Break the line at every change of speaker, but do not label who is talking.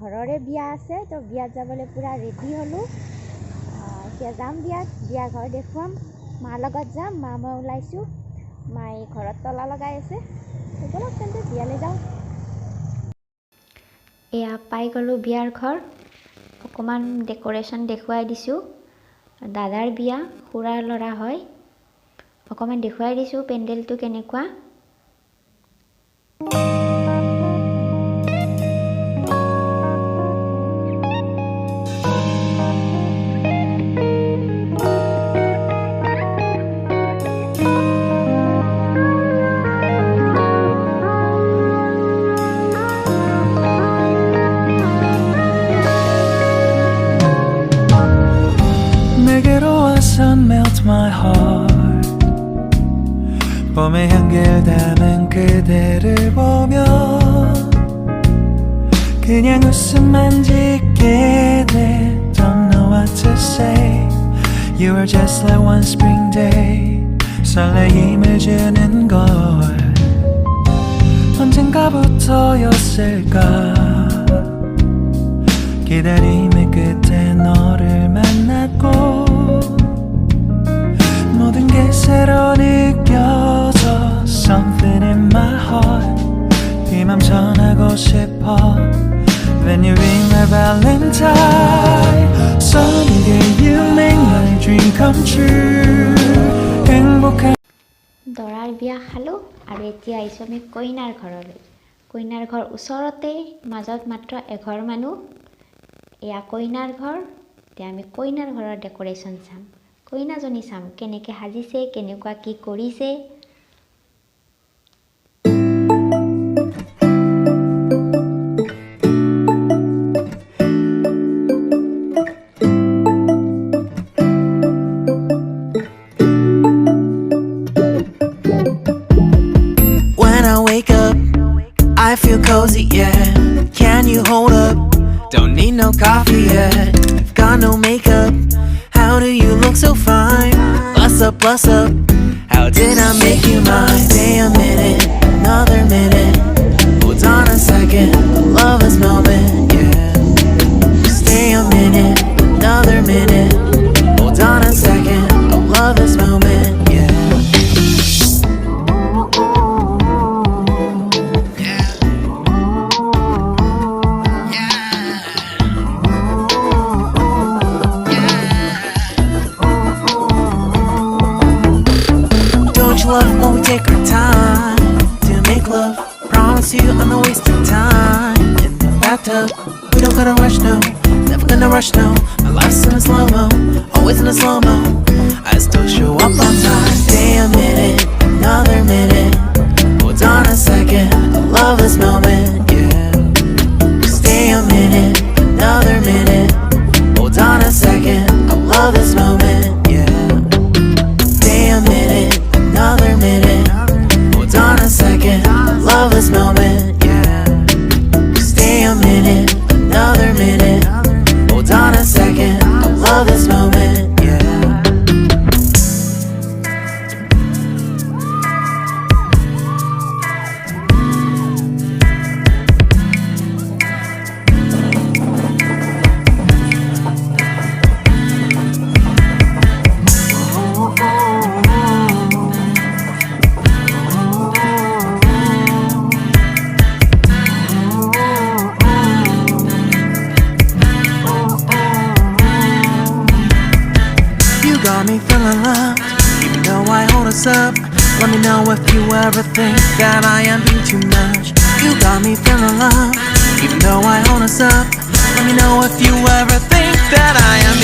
ঘৰৰে বিয়া আছে তো বিয়াত যাবলৈ পুৰা ৰেডি হলো এতিয়া যাম বিয়া ঘৰ দেখুৱাম মাৰ লগত যাম মা মই ওলাইছো মাই ঘৰত তলা লগাই আছে বলক তেন্তে বিয়ালৈ যাওঁ এয়া পাই গলো বিয়াৰ ঘৰ অকমান ডেকোৰেশন দেখুৱাই দিছো দাদাৰ বিয়া খুৰাৰ ল'ৰা হয় অকমান দেখুৱাই দিছো পেন্ডেলটো কেনেকুৱা
melt my heart 봄의 향기를 담은 그대를 보며 그냥 웃음만 짓게 돼 Don't know what to say You are just like one spring day 설레임을 주는 걸 언젠가부터였을까 기다림의 끝에 너를 만났고 모든 게 새로 느껴져 Something in my heart 이 맘 전하고 싶어 When you ring my valentine Sunny day you make my dream come true 행복한
দৰাৰ বিয়া খালো আৰু এতিয়া আইছো আমি কইনাৰ ঘৰলৈ কইনাৰ ঘৰ ওচৰতে মাজত মাত্ৰ এঘৰ মানুহ এয়া কইনাৰ ঘৰ এতিয়া আমি কইনাৰ ঘৰৰ ডেকোৰেশন চাম কইনাজনী চাম কেনেকৈ সাজিছে কেনেকুৱা কি কৰিছে
When I wake up I feel cozy yeah Can you hold up Don't need no coffee yet Got no makeup How do you look so fine? Bust up How did I make you mine? Stay a minute, another minute Hold on a second, I love this moment, yeah Stay a minute, another minute Hold on a second, I love this moment, yeah Love when we take our time to make love. Promise you I'm not wasting time in the bathtub. We don't gotta rush no, never gonna rush no. My life's in a slow mo, always in a slow mo. I still show up on time. Stay a minute, another minute. Hold on a second, I love this moment, yeah. Stay a minute, another minute. Hold on a second, I love this moment, yeah. Stay a minute. Another minute, hold on a second, love this moment, yeah. Stay a minute, another minute, hold on a second, I love this moment, yeah. Got me feeling loved, even though I hold us up. Let me know if you ever think that I am being too much. You got me feeling loved, even though I hold us up. Let me know if you ever think that I am